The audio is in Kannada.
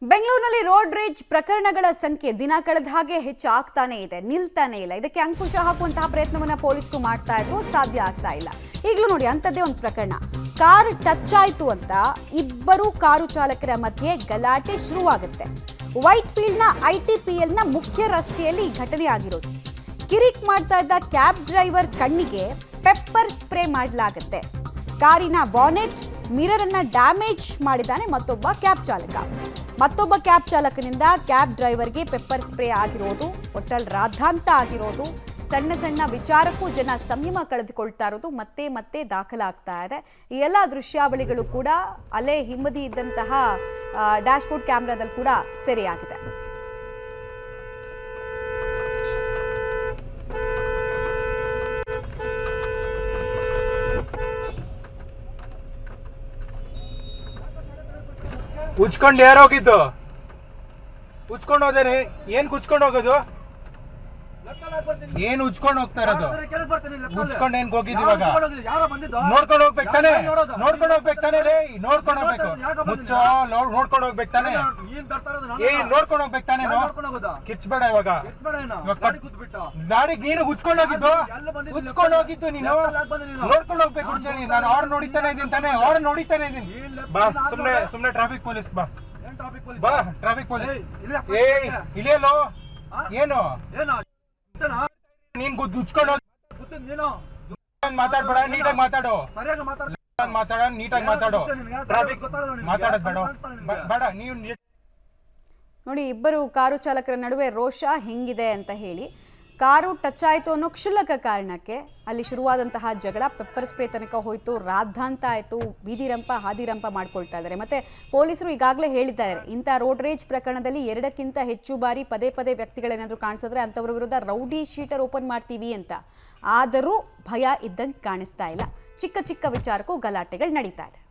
ಬೆಂಗಳೂರಿನಲ್ಲಿ ರೋಡ್ ರೇಜ್ ಪ್ರಕರಣಗಳ ಸಂಖ್ಯೆ ದಿನ ಕಳೆದ ಹಾಗೆ ಹೆಚ್ಚಾಗ್ತಾನೆ ಇದೆ, ನಿಲ್ತಾನೆ ಇಲ್ಲ. ಇದಕ್ಕೆ ಅಂಕುಶ ಹಾಕುವಂತಹ ಪ್ರಯತ್ನವನ್ನ ಪೊಲೀಸರು ಮಾಡ್ತಾ ಇದ್ರು, ಸಾಧ್ಯ ಆಗ್ತಾ ಇಲ್ಲ. ಈಗಲೂ ನೋಡಿ ಅಂಥದ್ದೇ ಒಂದು ಪ್ರಕರಣ, ಕಾರ್ ಟಚ್ ಆಯ್ತು ಅಂತ ಇಬ್ಬರು ಕಾರು ಚಾಲಕರ ಮಧ್ಯೆ ಗಲಾಟೆ ಶುರುವಾಗುತ್ತೆ. ವೈಟ್ ಫೀಲ್ಡ್ ನ ITPL ನ ಮುಖ್ಯ ರಸ್ತೆಯಲ್ಲಿ ಈ ಘಟನೆ ಆಗಿರೋದು. ಕಿರಿಕ್ ಮಾಡ್ತಾ ಇದ್ದ ಕ್ಯಾಬ್ ಡ್ರೈವರ್ ಕಣ್ಣಿಗೆ ಪೆಪ್ಪರ್ ಸ್ಪ್ರೇ ಮಾಡಲಾಗುತ್ತೆ. ಕಾರಿನ ಬಾನೆಟ್ ಮಿರರ್ ಅನ್ನ ಡ್ಯಾಮೇಜ್ ಮಾಡಿದ್ದಾನೆ ಮತ್ತೊಬ್ಬ ಕ್ಯಾಬ್ ಚಾಲಕನಿಂದ ಕ್ಯಾಬ್ ಡ್ರೈವರ್ಗೆ ಪೆಪ್ಪರ್ ಸ್ಪ್ರೇ ಆಗಿರೋದು, ಒಟ್ಟಲ್ಲಿ ರಾದ್ಧಾಂತ ಆಗಿರೋದು. ಸಣ್ಣ ಸಣ್ಣ ವಿಚಾರಕ್ಕೂ ಜನ ಸಂಯಮ ಕಳೆದುಕೊಳ್ತಾ ಇರೋದು ಮತ್ತೆ ದಾಖಲಾಗ್ತಾ ಇದೆ. ಈ ಎಲ್ಲ ದೃಶ್ಯಾವಳಿಗಳು ಕೂಡ ಅಲ್ಲೇ ಹಿಂಬದಿ ಇದ್ದಂತಹ ಡ್ಯಾಶ್ಬೋರ್ಡ್ ಕ್ಯಾಮ್ರಾದಲ್ಲಿ ಕೂಡ ಸೆರೆಯಾಗಿದೆ. ಉಚ್ಕೊಂಡು ಯಾರು ಹೋಗಿದ್ದು? ಉಚ್ಕೊಂಡು ಹೋದ್ರೆ ಏನ್ ಕುಚ್ಕೊಂಡು ಹೋಗೋದು? ಏನ್ ಉಚ್ಕೊಂಡು ಹೋಗ್ತಾ ಇರೋದು? ಉಚ್ಕೊಂಡು ಏನ್ ಹೋಗಿದ್ ಇವಾಗ? ನೋಡ್ಕೊಂಡು ಹೋಗ್ಬೇಕು ತಾನೆ, ನೋಡ್ಕೊಂಡು ಹೋಗ್ಬೇಕು ತಾನೆ ರೇ, ನೋಡ್ಕೊಂಡು ಹೋಗ್ಬೇಕು. ಮುಚ್ಚ ನೋಡ್ಕೊಂಡು ಹೋಗ್ಬೇಕು ತಾನೆ, ನೋಡ್ಕೊಂಡು ಹೋಗ್ಬೇಕು ತಾನೆ. ಕಿರ್ಚ್ಬೇಡ ಇವಾಗ. ಗಾಡಿಗೆ ನೀನು ಉಚ್ಕೊಂಡು ಹೋಗಿದ್ದು, ಉಚ್ಕೊಂಡು ಹೋಗಿದ್ದು ನೀನು ನೋಡ್ಕೊಂಡು ಹೋಗ್ಬೇಕು. ನಾನು ಅವ್ರು ನೋಡಿತಾನೆ ಇದೀನಿ ತಾನೆ, ಅವ್ರು ನೋಡಿತಾನೆ ಇದೀನಿ. ಬಾ ಸುಮ್ನೆ ಟ್ರಾಫಿಕ್ ಪೊಲೀಸ್ ಬಾ ಟ್ರಾಫಿಕ್ ಪೊಲೀಸ್. ಇಳಿಯಲು ಏನು ನೀನ್ ಉಚ್ಕೊಂಡು ಮಾತಾಡ್ಬೇಡ, ನೀಟಾಗಿ ಮಾತಾಡು. ನೀಟಾಗಿ ಮಾತಾಡು. ಟ್ರಾಫಿಕ್ ಮಾತಾಡೋದ್ ಬೇಡ ನೀವು. ನೋಡಿ, ಇಬ್ಬರು ಕಾರು ಚಾಲಕರ ನಡುವೆ ರೋಷ ಹೆಂಗಿದೆ ಅಂತ ಹೇಳಿ, ಕಾರು ಟಚ್ ಆಯಿತು ಅನ್ನೋ ಕ್ಷುಲ್ಲಕ ಕಾರಣಕ್ಕೆ ಅಲ್ಲಿ ಶುರುವಾದಂತಹ ಜಗಳ ಪೆಪ್ಪರ್ ಸ್ಪ್ರೇ ತನಕ ಹೋಯಿತು, ರಾದ್ಧಾಂತ ಆಯಿತು. ಬೀದಿರಂಪ ಹಾದಿರಂಪ ಮಾಡ್ಕೊಳ್ತಾ ಇದ್ದಾರೆ. ಮತ್ತೆ ಪೊಲೀಸರು ಈಗಾಗಲೇ ಹೇಳಿದ್ದಾರೆ, ಇಂಥ ರೋಡ್ ರೇಜ್ ಪ್ರಕರಣದಲ್ಲಿ 2ಕ್ಕಿಂತ ಹೆಚ್ಚು ಬಾರಿ ಪದೇ ವ್ಯಕ್ತಿಗಳೇನಾದರೂ ಕಾಣಿಸಿದ್ರೆ ಅಂಥವ್ರ ವಿರುದ್ಧ ರೌಡಿ ಶೀಟರ್ ಓಪನ್ ಮಾಡ್ತೀವಿ ಅಂತ. ಆದರೂ ಭಯ ಇದ್ದಂಗೆ ಕಾಣಿಸ್ತಾ ಇಲ್ಲ. ಚಿಕ್ಕ ವಿಚಾರಕ್ಕೂ ಗಲಾಟೆಗಳು ನಡೀತಾ ಇದೆ.